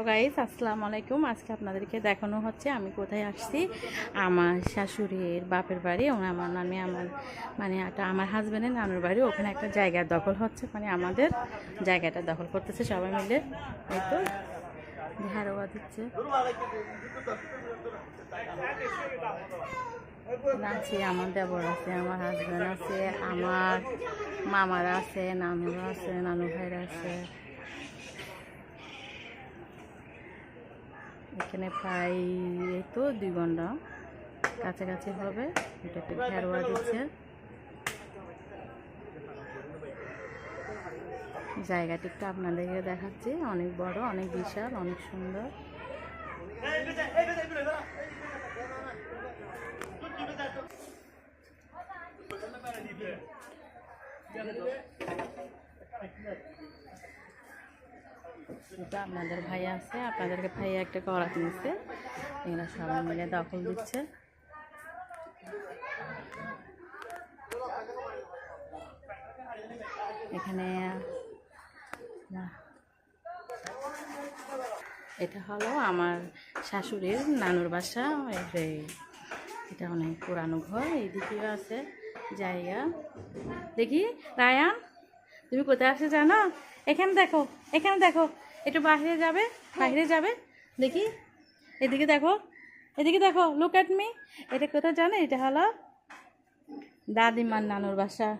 Guys, আসসালামু আলাইকুম। আজকে আপনাদেরকে দেখানো হচ্ছে আমি কোথায় আসছি। আমার শাশুড়ির বাপের বাড়ি, আমার নামে আমার হাজব্যান্ডের নানুর বাড়ি। ওখানে একটা জায়গা দখল হচ্ছে, আমাদের জায়গাটা দখল করতেছে সবাই মিলে। এই তো ঝাড়ুয়া দিচ্ছে। আছে আমার দেবর আছে, আমার হাজব্যান্ড আছে, আমার মামারা আছে, নানুরা আছে, নানু ভাইরা আছে। এখানে প্রায় এই তো 2 ঘন্টা কাছাকাছি হবে। এটা একটু ঘেরোয়া দিচ্ছে। জায়গাটি একটু আপনাদেরকে দেখাচ্ছি, অনেক বড়, অনেক বিশাল, অনেক সুন্দর। এটা আপনাদের ভাইয়া আছে, আপনাদেরকে ভাইয়া একটা করাত নিচ্ছে, এগুলো সবাই মিলে দখল দিচ্ছে। এখানে এটা হলো আমার শাশুড়ির নানুর বাসা। এটা অনেক পুরানো ঘর। এইদিকেও আছে জায়গা। দেখি রায়ান, তুমি কোথায় আসে জানো? এখানে দেখো, এখানে দেখো, একটু বাইরে যাবে, বাইরে যাবে। দেখি এদিকে দেখো, এদিকে দেখো, লুক অ্যাট মি। এটা কোথায় জানো? এটা হলো দাদিমার নানুর বাসা।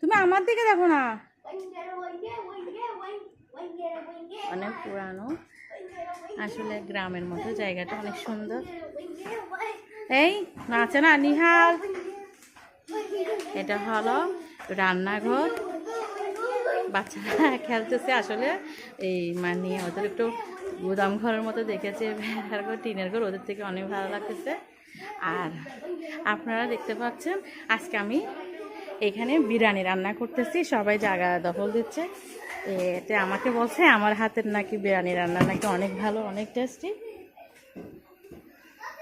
তুমি আমার দিকে দেখো না। অনেক পুরানো, আসলে গ্রামের মতো। জায়গাটা অনেক সুন্দর। এই নাচে না নিহাল। এটা হলো রান্নাঘর, বাচ্চারা খেলতেছে। আসলে এই ওদের একটু গুদাম ঘরের মতো দেখেছে, ভেড়ার ঘর, টিনের ঘর, ওদের থেকে অনেক ভালো লাগতেছে। আর আপনারা দেখতে পাচ্ছেন আজকে আমি এখানে বিরিয়ানি রান্না করতেছি। সবাই জায়গা দখল দিচ্ছে। এতে আমাকে বলছে আমার হাতের নাকি বিরিয়ানি রান্না নাকি অনেক ভালো, অনেক টেস্টি।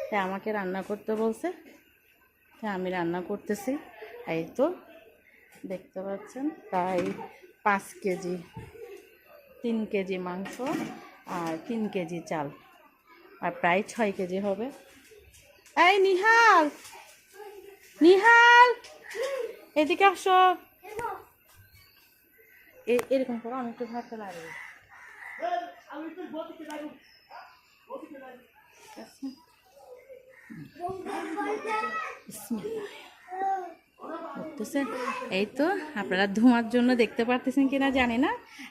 তাই আমাকে রান্না করতে বলছে, তাই আমি রান্না করতেছি। এই তো দেখতে পাচ্ছেন প্রায় 5 কেজি, 3 কেজি মাংস আর 3 কেজি চাল, আর প্রায় 6 কেজি হবে। এই নিহাল, নিহাল এদিকে আসো। এরকম করো, আমি একটু ভাতটা লাগবে। এই তো আপনারা ধোঁয়ার জন্য দেখতে পারতেছেন কিনা জানি না।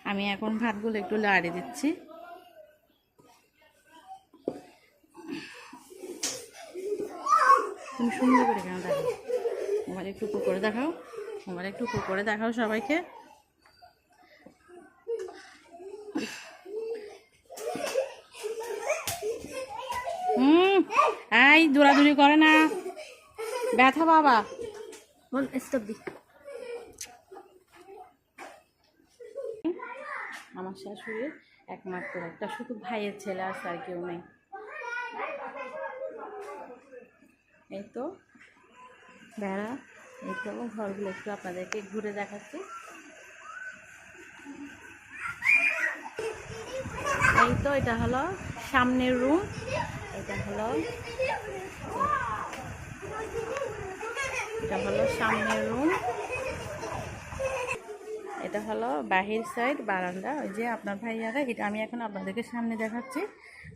আমি এখন ভাতগুলো একটু লাড়ে দিচ্ছি। তুমি সুন্দর করে কেন দেখো, মোবাইল একটু করে দেখাও, মোবাইল একটু করে দেখাও সবাইকে। এই দৌড়াদৌড়ি করে না, ব্যথা বাবা। বল স্টপ দি। আমার শাশুড়ির একমাত্র একটা শুধু ভাইয়ের ছেলে আছে, আর কেউ নেই। এই তো বেড়া, এই তো ঘরগুলো একটু আপনাদেরকে ঘুরে দেখাচ্ছি। এই তো এটা হলো সামনের রুম, এটা হলো সামনের রুম, এটা হলো বাহির সাইড বারান্দা। ওই যে আপনার ভাইয়ারা, এটা আমি এখন আপনাদেরকে সামনে দেখাচ্ছি।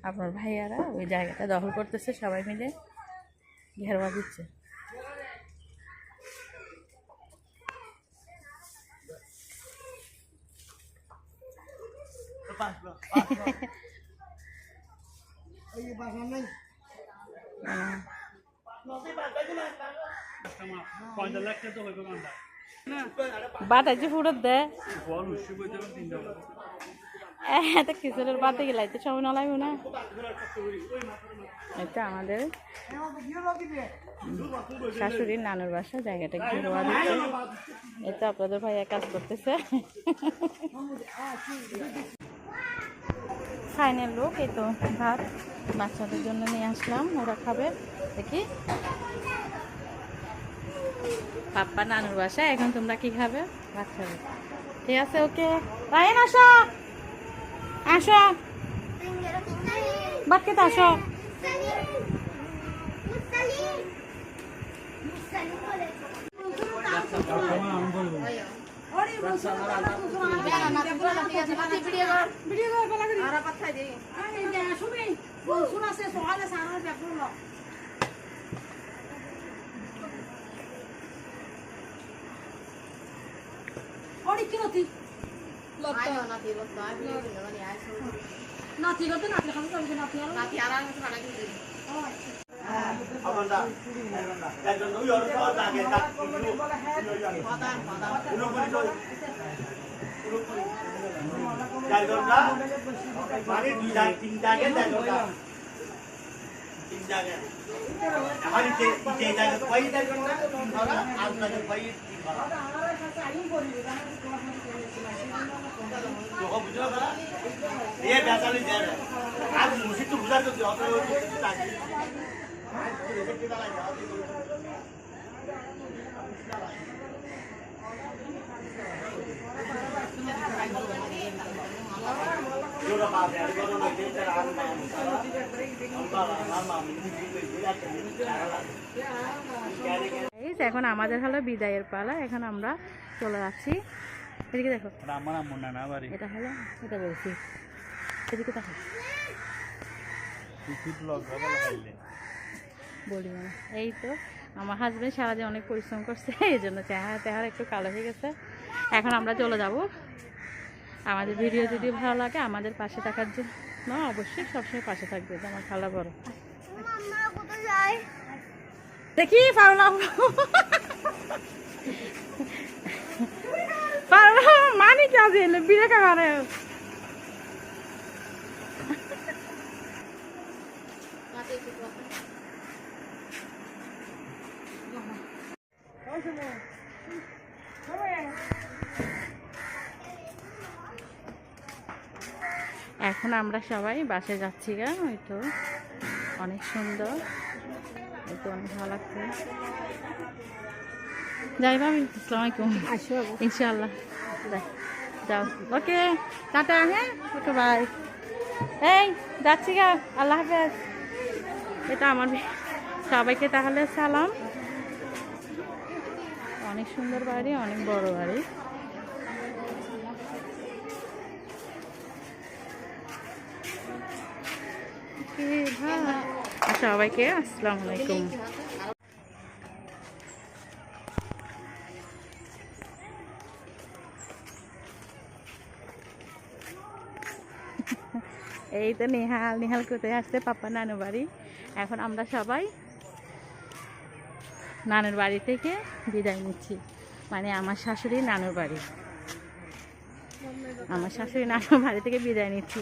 আপনার ভাইয়ারা ওই জায়গাটা দখল করতেছে, সবাই মিলে ঘেরোয়া দিচ্ছে। বাটাইছে ফুটত দে এত খিচুড়ির বাতে গেলাইতে সময় না লাগবে না। এটা আমাদের শাশুড়ির নানুর বাসা, জায়গাটা ঘেরোয়া দিচ্ছে। এটা আপনাদের ভাইয়া কাজ করতেছে। Final look. এই তো ভাত বাচ্চাদের জন্য নিয়ে আসলাম, ওরা খাবে। দেখি পাপ্পা নানুর বাসা, এখন তোমরা কি খাবে? ভাত খাবে। ঠিক আছে, ওকে রায়ন আসো, আসো। বাদ খেতে আসো। এখন আমাদের হলো বিদায়ের পালা। এখন আমরা চলে যাচ্ছি। এদিকে দেখো, এটা হলো, এটা বলছি, এদিকে দেখো বলি মানে। এই তো আমার হাজবেন্ড সারাদিন অনেক পরিশ্রম করছে, এই জন্য চেহারা একটু কালো হয়ে গেছে। এখন আমরা চলে যাব। আমাদের ভিডিও যদি ভালো লাগে আমাদের পাশে থাকার জন্য অবশ্যই সবসময় পাশে থাকবে। আমার খালা বড় দেখি মানি কাজ এলে বিরে খাবারে এখন আমরা সবাই বাসে যাচ্ছি গা। ওই তো অনেক সুন্দর, এই তো অনেক ভালো লাগছে। যাই ভাবি, আসসালামু আলাইকুম। ইনশাআল্লাহ যাও। ওকে টাটা। হ্যাঁ ওকে বাই। এই যাচ্ছি গা, আল্লাহ হাফেজ। এটা আমার সবাইকে তাহলে সালাম। অনেক সুন্দর বাড়ি, অনেক বড় বাড়ি। সবাইকে আসসালামু আলাইকুম। এই তো নিহাল কোথায় আসছে পাপা নানু বাড়ি। এখন আমরা সবাই নানুর বাড়ি থেকে বিদায় নিচ্ছি, মানে আমার শাশুড়ি নানুর বাড়ি। আমার শাশুড়ি নানুর বাড়ি থেকে বিদায় নিচ্ছি।